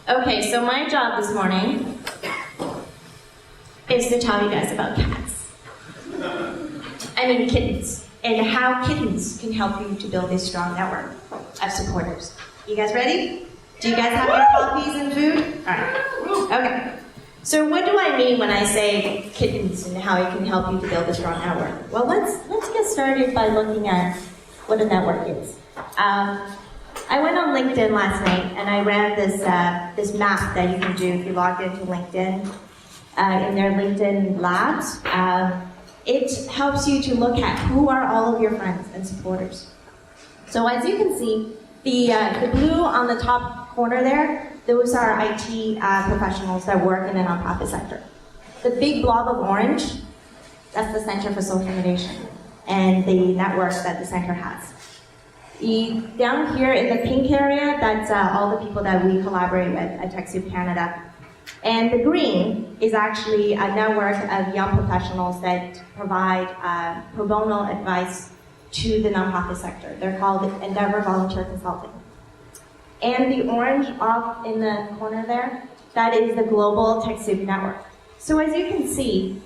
Okay, so my job this morning is to tell you guys about cats. I mean kittens, and how kittens can help you to build a strong network of supporters. You guys ready? Do you guys have your coffees and food? All right. Okay. So what do I mean when I say kittens and how it can help you to build a strong network? Well, let's get started by looking at what a network is. I went on LinkedIn last night and I ran this map that you can do if you log into LinkedIn in their LinkedIn labs. It helps you to look at who are all of your friends and supporters. So as you can see, the blue on the top corner there, those are IT professionals that work in the nonprofit sector. The big blob of orange, that's the Center for Social Innovation and the network that the center has. Down here in the pink area, that's all the people that we collaborate with at TechSoup Canada. And the green is actually a network of young professionals that provide pro bono advice to the nonprofit sector. They're called Endeavor Volunteer Consulting. And the orange off in the corner there, that is the global TechSoup network. So as you can see,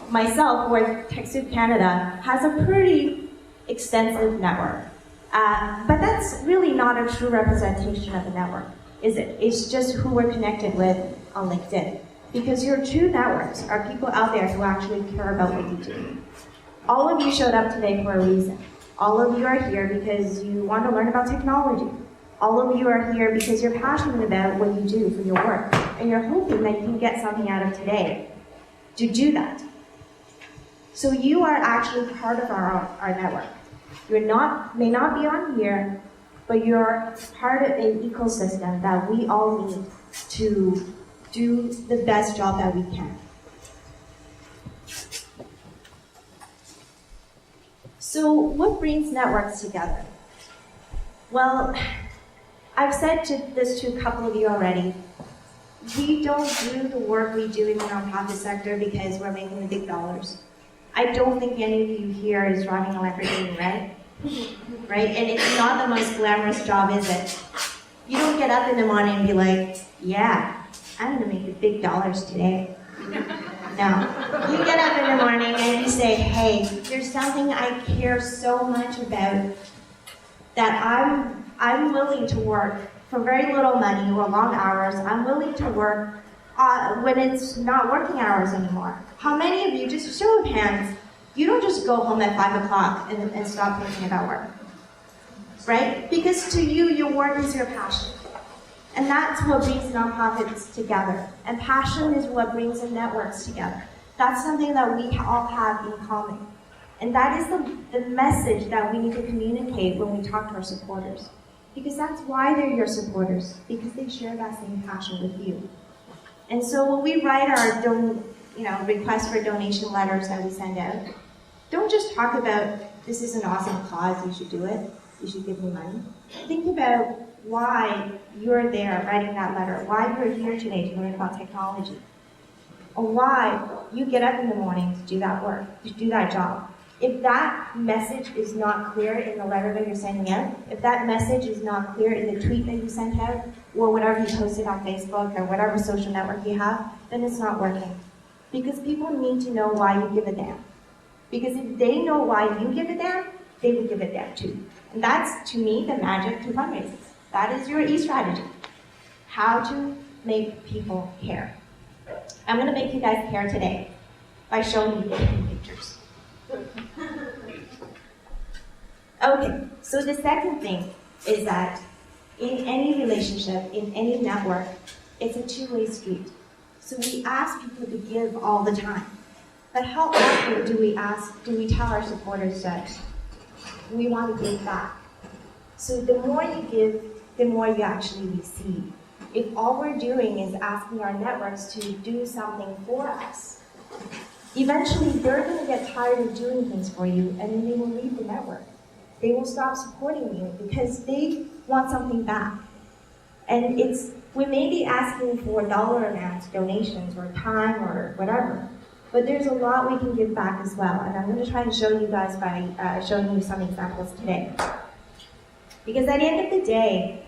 myself, where TechSoup Canada has a pretty extensive network. But that's really not a true representation of the network, is it? It's just who we're connected with on LinkedIn. Because your true networks are people out there who actually care about what you do. All of you showed up today for a reason. All of you are here because you want to learn about technology. All of you are here because you're passionate about what you do for your work. And you're hoping that you can get something out of today to do that. So you are actually part of our network. You may not be on here, but you're part of an ecosystem that we all need to do the best job that we can. So what brings networks together? Well, I've said this to a couple of you already. We don't do the work we do in the nonprofit sector because we're making the big dollars. I don't think any of you here is driving a Lamborghini, right? Right? And it's not the most glamorous job, is it? You don't get up in the morning and be like, yeah, I'm gonna make the big dollars today. No. You get up in the morning and you say, hey, there's something I care so much about that I'm willing to work for very little money or long hours. I'm willing to work when it's not working hours anymore. How many of you, just a show of hands, you don't just go home at 5 o'clock and stop thinking about work, right? Because to you, your work is your passion. And that's what brings nonprofits together. And passion is what brings the networks together. That's something that we all have in common. And that is the message that we need to communicate when we talk to our supporters. Because that's why they're your supporters, because they share that same passion with you. And so when we write our request for donation letters that we send out, don't just talk about, this is an awesome cause, you should do it, you should give me money. Think about why you're there writing that letter, why you're here today to learn about technology, or why you get up in the morning to do that work, to do that job. If that message is not clear in the letter that you're sending out, if that message is not clear in the tweet that you sent out, or whatever you posted on Facebook or whatever social network you have, then it's not working. Because people need to know why you give a damn. Because if they know why you give a damn, they will give a damn too. And that's, to me, the magic to fundraising. That is your e-strategy. How to make people care. I'm going to make you guys care today by showing you 15 pictures. Okay, so the second thing is that in any relationship, in any network, it's a two-way street. So we ask people to give all the time. But how often do we tell our supporters that we want to give back? So the more you give, the more you actually receive. If all we're doing is asking our networks to do something for us, eventually they're going to get tired of doing things for you, and then they will leave the network. They will stop supporting you because they want something back. And we may be asking for dollar amounts, donations, or time, or whatever, but there's a lot we can give back as well. And I'm going to try and show you guys by showing you some examples today. Because at the end of the day,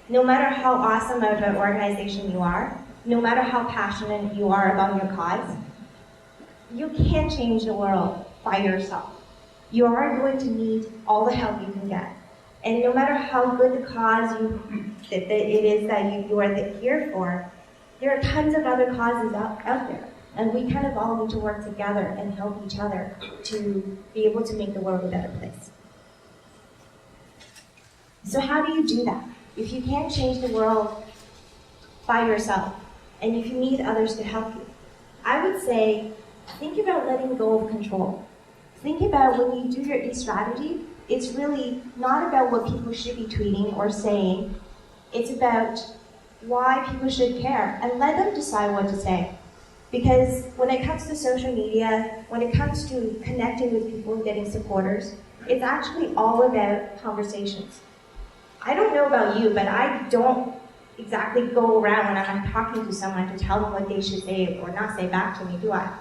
no matter how awesome of an organization you are, no matter how passionate you are about your cause, you can't change the world by yourself. You are going to need all the help you can get. And no matter how good the cause it is that you are here for, there are tons of other causes out there. And we kind of all need to work together and help each other to be able to make the world a better place. So how do you do that? If you can't change the world by yourself, and if you need others to help you, I would say, think about letting go of control. Think about when you do your e-strategy, it's really not about what people should be tweeting or saying. It's about why people should care, and let them decide what to say. Because when it comes to social media, when it comes to connecting with people and getting supporters, it's actually all about conversations. I don't know about you, but I don't exactly go around when I'm talking to someone to tell them what they should say or not say back to me, do I?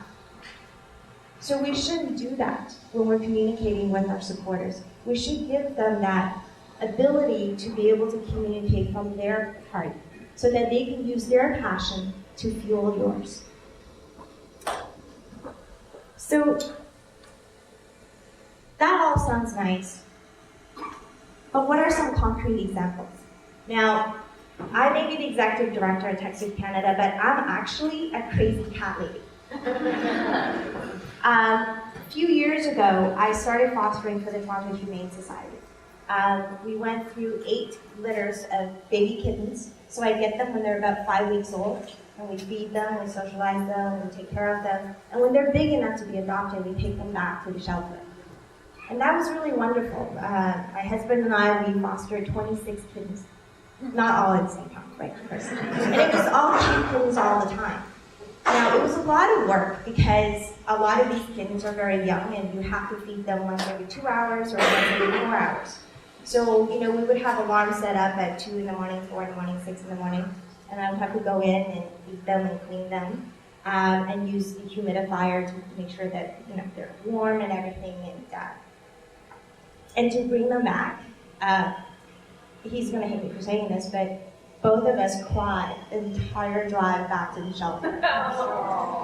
So we shouldn't do that when we're communicating with our supporters. We should give them that ability to be able to communicate from their heart so that they can use their passion to fuel yours. So that all sounds nice, but what are some concrete examples? Now, I may be the Executive Director at TechSoup Canada, but I'm actually a crazy cat lady. A few years ago, I started fostering for the Toronto Humane Society. We went through 8 litters of baby kittens, so I get them when they're about 5 weeks old, and we feed them, we socialize them, we take care of them, and when they're big enough to be adopted, we take them back to the shelter. And that was really wonderful. My husband and I, we fostered 26 kittens. Not all at the same time, right, of course. And it was all cute kittens all the time. Now, it was a lot of work because a lot of these kittens are very young and you have to feed them once every 2 hours or once every 4 hours. So, we would have alarms set up at 2 in the morning, 4 in the morning, 6 in the morning, and I would have to go in and feed them and clean them and use the humidifier to make sure that they're warm and everything, and to bring them back. He's going to hate me for saying this, but both of us cried the entire drive back to the shelter.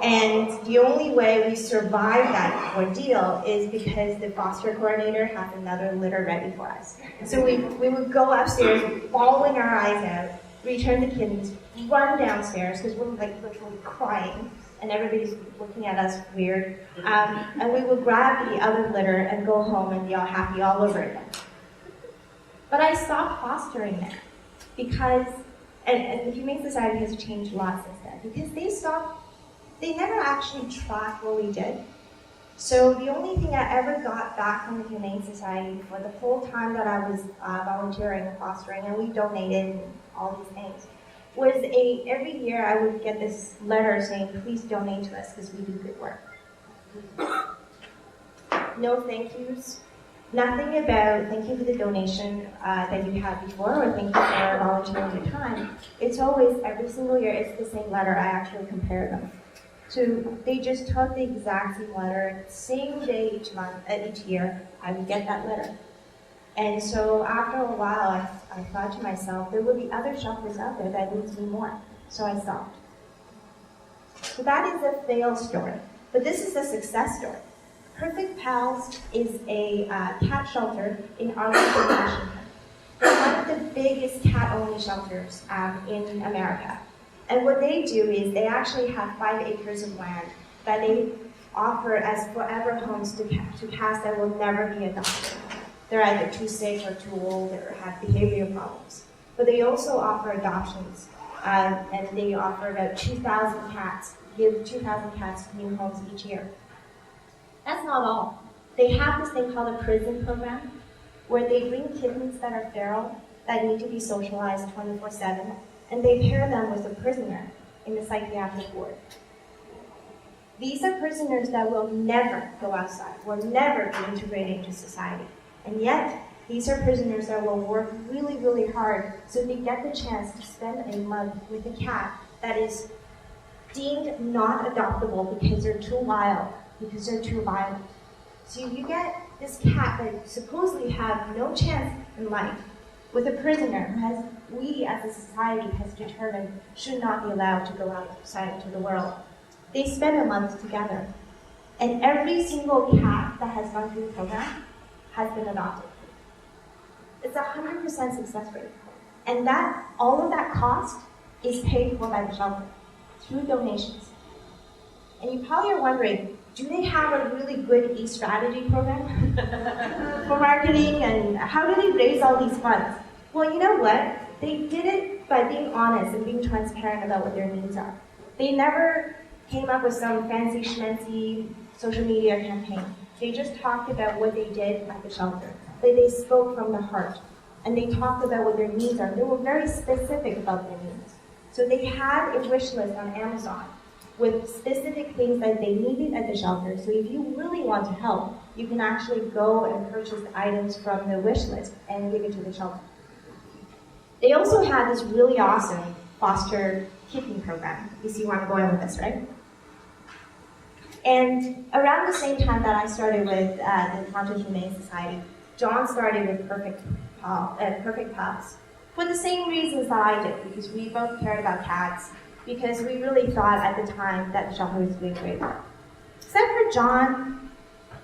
And the only way we survived that ordeal is because the foster coordinator had another litter ready for us. So we would go upstairs, bawling our eyes out, return the kittens, run downstairs, because we're literally crying, and everybody's looking at us weird. And we would grab the other litter and go home and be all happy all over again. But I stopped fostering them because, and the Humane Society has changed a lot since then, because they never actually tracked what we did. So the only thing I ever got back from the Humane Society for the full time that I was volunteering and fostering, and we donated and all these things, was every year I would get this letter saying, please donate to us because we do good work. No thank yous. Nothing about thank you for the donation that you had before, or thank you for volunteering your time. It's always, every single year, it's the same letter. I actually compare them. So they just took the exact same letter, same day each year, I would get that letter. And so after a while, I thought to myself, there will be other shelters out there that needs me more. So I stopped. So that is a fail story. But this is a success story. Perfect Pals is a cat shelter in Arlington, Washington. They're one of the biggest cat-only shelters in America. And what they do is they actually have 5 acres of land that they offer as forever homes to cats that will never be adopted. They're either too sick or too old or have behavioral problems. But they also offer adoptions, and they offer about 2,000 cats, give 2,000 cats new homes each year. That's not all. They have this thing called a prison program, where they bring kittens that are feral, that need to be socialized 24/7, and they pair them with a prisoner in the psychiatric ward. These are prisoners that will never go outside, will never be integrated into society. And yet, these are prisoners that will work really, really hard so they get the chance to spend a month with a cat that is deemed not adoptable because they're too wild, because they're too violent. So you get this cat that supposedly have no chance in life, with a prisoner who we as a society has determined should not be allowed to go outside into the world. They spent a month together. And every single cat that has gone through the program has been adopted. It's 100% success rate. And all of that cost is paid for by the shelter through donations. And you probably are wondering, do they have a really good e-strategy program for marketing, and how do they raise all these funds? Well, you know what? They did it by being honest and being transparent about what their needs are. They never came up with some fancy schmancy social media campaign. They just talked about what they did at the shelter. They spoke from the heart, and they talked about what their needs are. They were very specific about their needs. So they had a wish list on Amazon with specific things that they needed at the shelter. So if you really want to help, you can actually go and purchase items from the wish list and give it to the shelter. They also had this really awesome foster kitten program. You see where I'm going with this, right? And around the same time that I started with the Toronto Humane Society, John started with Perfect Pals for the same reasons that I did, because we both cared about cats, because we really thought at the time that the shelter was doing great work. Except for John,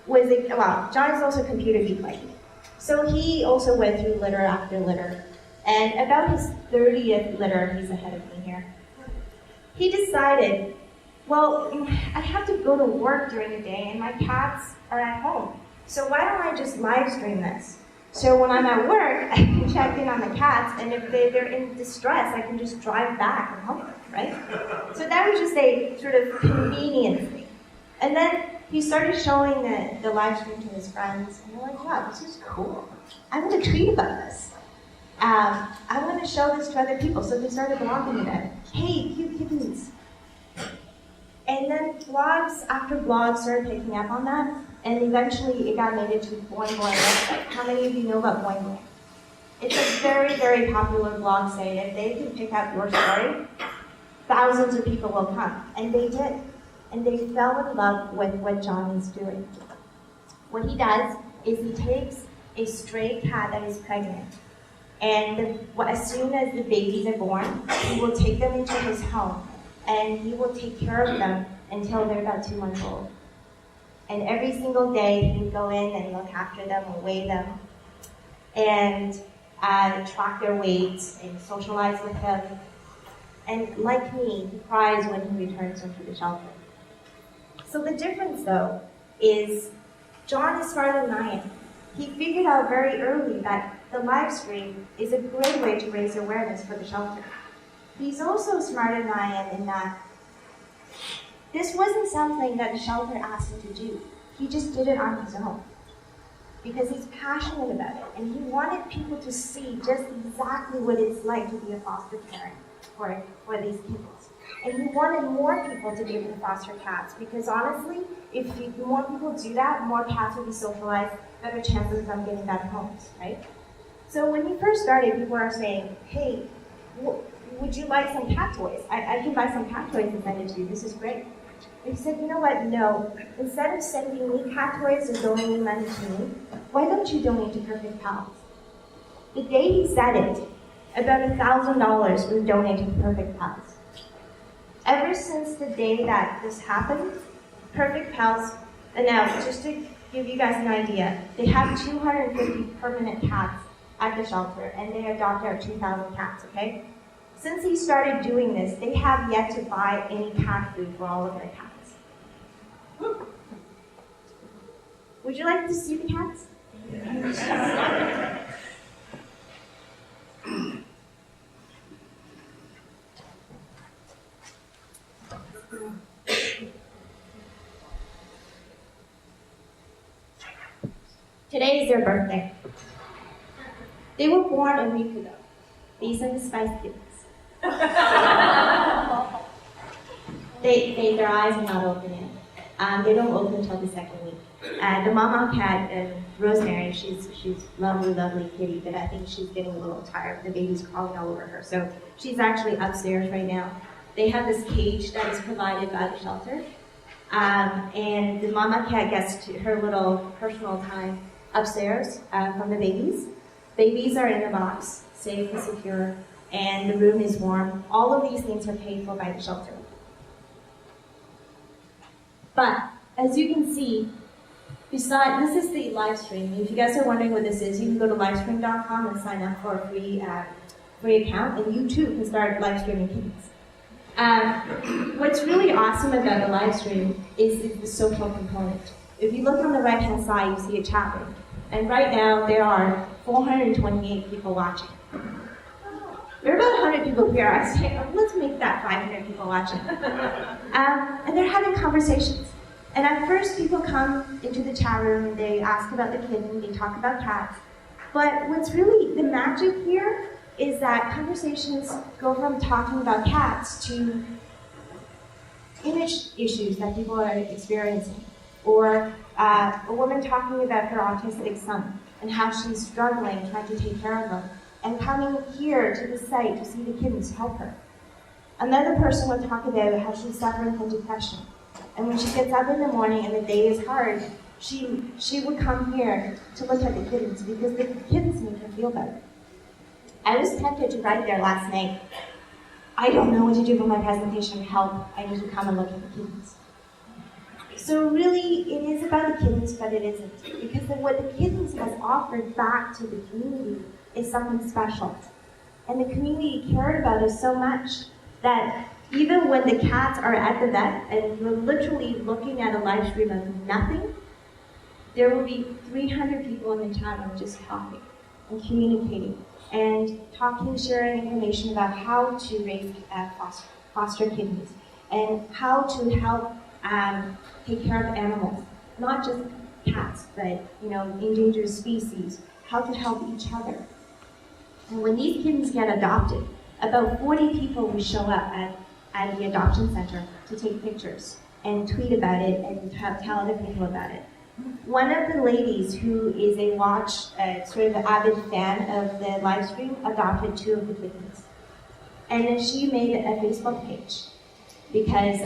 John is also a computer geek like me. So he also went through litter after litter. And about his 30th litter, he's ahead of me here, he decided, well, I have to go to work during the day and my cats are at home. So why don't I just live stream this? So when I'm at work, I can check in on the cats, and if they're in distress, I can just drive back and help them, right? So that was just a sort of convenience thing. And then he started showing the live stream to his friends, and they're like, wow, this is cool. I'm going to tweet about this. I want to show this to other people. So they started blogging about it. Hey, cute kittens. And then blogs after blogs started picking up on that, and eventually it got made into Boing Boing website. How many of you know about Boing Boing? It's a very, very popular blog site. If they can pick up your story, thousands of people will come. And they did. And they fell in love with what John is doing. What he does is he takes a stray cat that is pregnant, and as soon as the babies are born, he will take them into his home, and he will take care of them until they're about 2 months old. And every single day, he would go in and look after them and weigh them, and track their weights and socialize with them. And like me, he cries when he returns them to the shelter. So the difference, though, is John is smarter than I am. He figured out very early that the live stream is a great way to raise awareness for the shelter. He's also smarter than I am in that this wasn't something that the shelter asked him to do. He just did it on his own because he's passionate about it, and he wanted people to see just exactly what it's like to be a foster parent for these kids. And he wanted more people to give him foster cats because honestly, if more people do that, more cats will be socialized, better chances of them getting back homes, right? So when he first started, people are saying, hey, would you like some cat toys? I can buy some cat toys and send it to you. This is great. And he said, you know what? No. Instead of sending me cat toys and donating money to me, why don't you donate to Perfect Pals? The day he said it, about $1,000 was donated to Perfect Pals. Ever since the day that this happened, Perfect Pals, and now just to give you guys an idea, they have 250 permanent cats at the shelter, and they adopt our 2,000 cats, okay? Since he started doing this, they have yet to buy any cat food for all of their cats. Would you like to see the cats? Yeah. Today is their birthday. They were born a week ago. These are the Spice Kids. Their eyes are not open yet. They don't open until the second week. The mama cat, Rosemary, she's lovely, lovely kitty, but I think she's getting a little tired. The baby's crawling all over her, so she's actually upstairs right now. They have this cage that is provided by the shelter, and the mama cat gets her little personal time upstairs from the babies. babies are in the box, safe and secure, and the room is warm. All of these things are paid for by the shelter. But, as you can see, this is the live stream. If you guys are wondering what this is, you can go to livestream.com and sign up for a free account, and you too can start live streaming kids. What's really awesome about a live stream is the social component. If you look on the right-hand side, you see a chat room. And right now, there are 428 people watching. There are about 100 people here. I say, let's make that 500 people watching. And they're having conversations. And at first, people come into the chat room and they ask about the kitten, they talk about cats. But what's really the magic here is that conversations go from talking about cats to image issues that people are experiencing. Or a woman talking about her autistic son and how she's struggling trying to take care of him, and coming here to the site to see the kittens help her. Another person would talk about how she's suffering from depression. And when she gets up in the morning and the day is hard, she would come here to look at the kittens because the kittens make her feel better. I was tempted to write there last night, I don't know what to do for my presentation, help, I need to come and look at the kittens. So really, it is about the kittens, but it isn't. Because what the kittens has offered back to the community is something special. And the community cared about us so much that even when the cats are at the vet and you're literally looking at a live stream of nothing, there will be 300 people in the chat room just talking and communicating and talking, sharing information about how to raise foster kittens and how to help take care of animals, not just cats, but endangered species, how to help each other. And when these kittens get adopted, about 40 people will show up at the adoption center to take pictures and tweet about it and tell other people about it. One of the ladies who is sort of an avid fan of the live stream adopted 2 of the kittens. And then she made a Facebook page because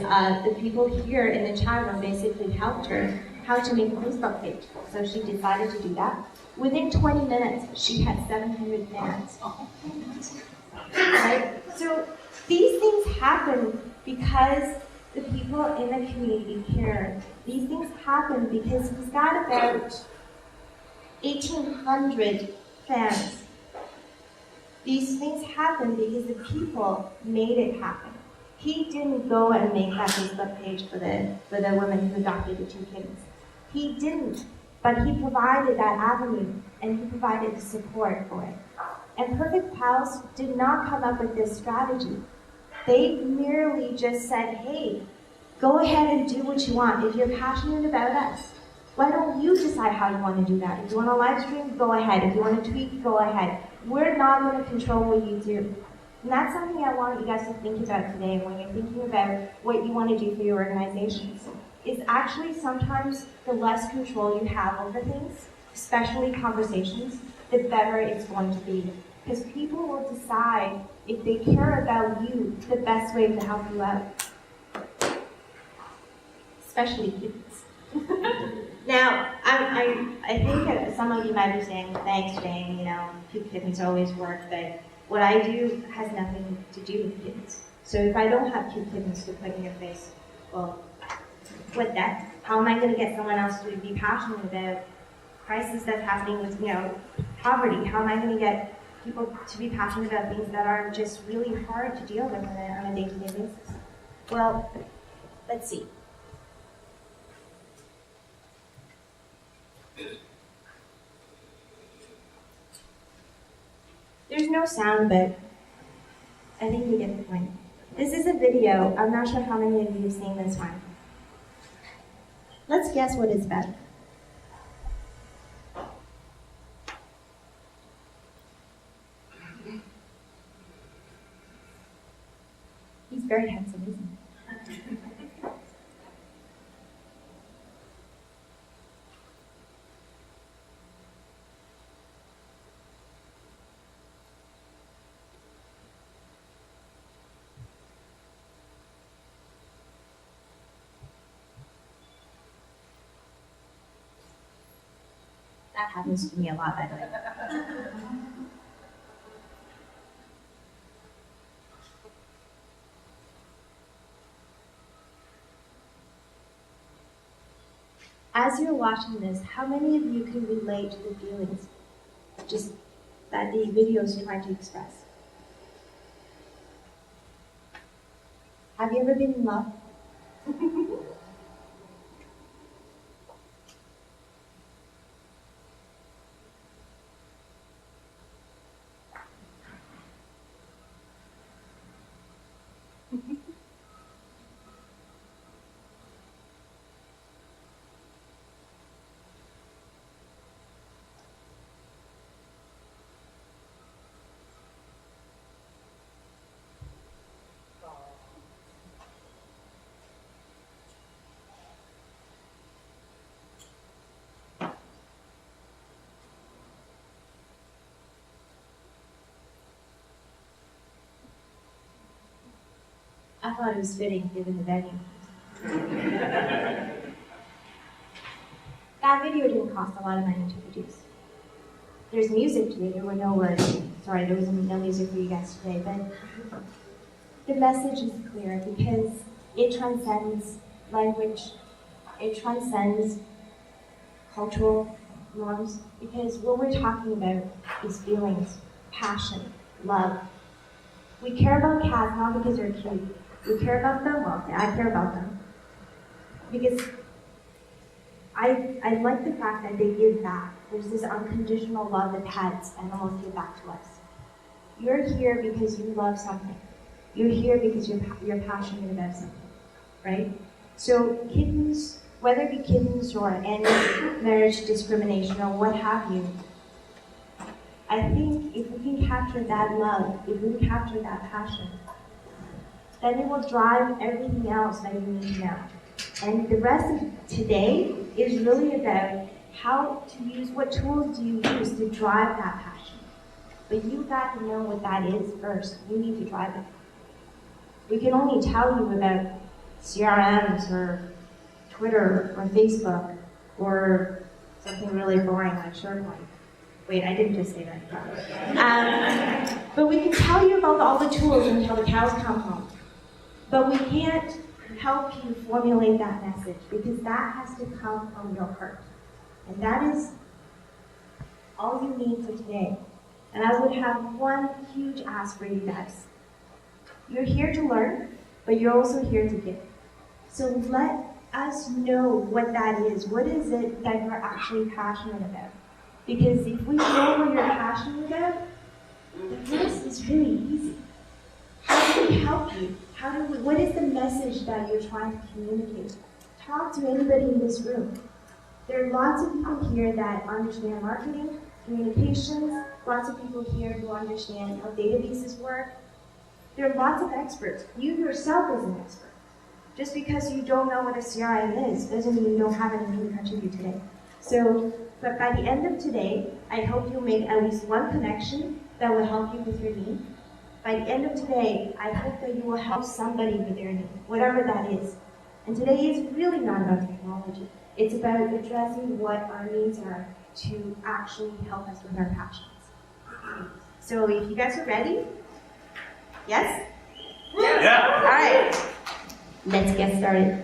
the people here in the chat room basically helped her how to make a Facebook page. So she decided to do that. Within 20 minutes, she had 700 fans. Right? So these things happen because the people in the community care. These things happen because he's got about 1,800 fans. These things happen because the people made it happen. He didn't go and make that Facebook page for the woman who adopted the 2 kittens. He didn't, but he provided that avenue and he provided the support for it. And Perfect Pals did not come up with this strategy. They merely just said, hey, go ahead and do what you want. If you're passionate about us, why don't you decide how you want to do that? If you want to live stream, go ahead. If you want to tweet, go ahead. We're not going to control what you do. And that's something I want you guys to think about today when you're thinking about what you want to do for your organizations. Is actually sometimes the less control you have over things, especially conversations, the better it's going to be. Because people will decide if they care about you, the best way to help you out. Especially kids. Now, I think that some of you might be saying, thanks, Zhang, 2 kittens always work, but what I do has nothing to do with kittens. So if I don't have 2 kittens to put in your face, well, what then? How am I going to get someone else to be passionate about crisis that's happening with, poverty? How am I going to get people to be passionate about things that are just really hard to deal with on a day-to-day basis? Well, let's see. There's no sound, but I think you get the point. This is a video. I'm not sure how many of you have seen this one. Let's guess what it's about. He's very handsome, isn't he? That happens to me a lot, by the way. As you're watching this, how many of you can relate to the feelings just that these videos try to express? Have you ever been in love? I thought it was fitting given the venue. That video didn't cost a lot of money to produce. There's music to it, there were no words. Sorry, there was no music for you guys today, but the message is clear because it transcends language, it transcends cultural norms, because what we're talking about is feelings, passion, love. We care about cats not because they're cute. We care about them, well, I care about them. Because I like the fact that they give back. There's this unconditional love that pets animals give back to us. You're here because you love something. You're here because you're passionate about something, right? So kittens, whether it be kittens or any marriage discrimination or what have you, I think if we can capture that love, if we can capture that passion, then it will drive everything else that you need to know. And the rest of today is really about how to use, what tools do you use to drive that passion. But you got to know what that is first. You need to drive it. We can only tell you about CRMs or Twitter or Facebook or something really boring like SharePoint. Wait, I didn't just say that. But we can tell you about all the tools until the cows come home. But we can't help you formulate that message because that has to come from your heart. And that is all you need for today. And I would have one huge ask for you guys. You're here to learn, but you're also here to give. So let us know what that is. What is it that you're actually passionate about? Because if we know what you're passionate about, the rest is really easy. How do we help you? What is the message that you're trying to communicate? Talk to anybody in this room. There are lots of people here that understand marketing, communications, lots of people here who understand how databases work. There are lots of experts. You yourself is an expert. Just because you don't know what a CRM is doesn't mean you don't have anything to contribute today. But by the end of today, I hope you'll make at least one connection that will help you with your need. By the end of today, I hope that you will help somebody with their need, whatever that is. And today is really not about technology. It's about addressing what our needs are to actually help us with our passions. So if you guys are ready, yes? Yeah. All right, let's get started.